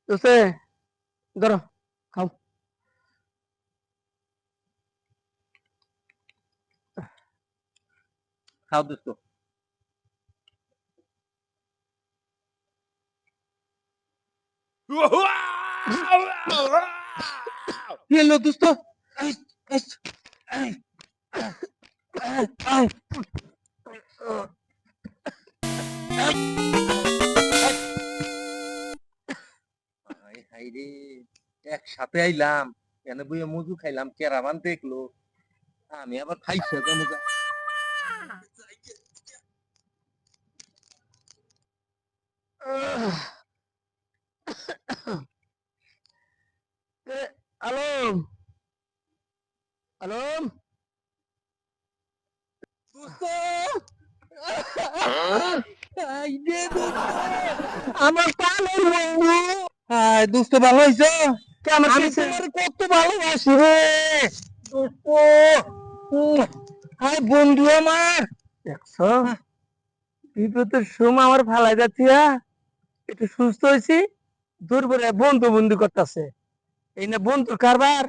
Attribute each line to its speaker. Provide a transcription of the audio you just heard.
Speaker 1: দোস্তে ধরো, খাও।
Speaker 2: খাও দোস্ত।
Speaker 1: কি হলো দোস্ত?
Speaker 2: হাইরে, একসাথে আইলাম, এনে বইয়ে মজু খাইলাম, কেরামান দেখলো, আমি আবার খাইছে
Speaker 1: আলম, আলম, দোস্ত, আমার প্রাণের বন্ধু।
Speaker 2: দোস্ত ভালো হয়েছে।
Speaker 1: আমি তোমার কত ভালোবাসি রে দোস্ত। হাই বন্ধু আমার, দেখছো বিপদের সময় আমার ফালাই যাচ্ছি, একটু সুস্থ হয়েছি, দুর্বল বন্ধু বন্ধু করতেছে, এই না বন্ধুর কারবার।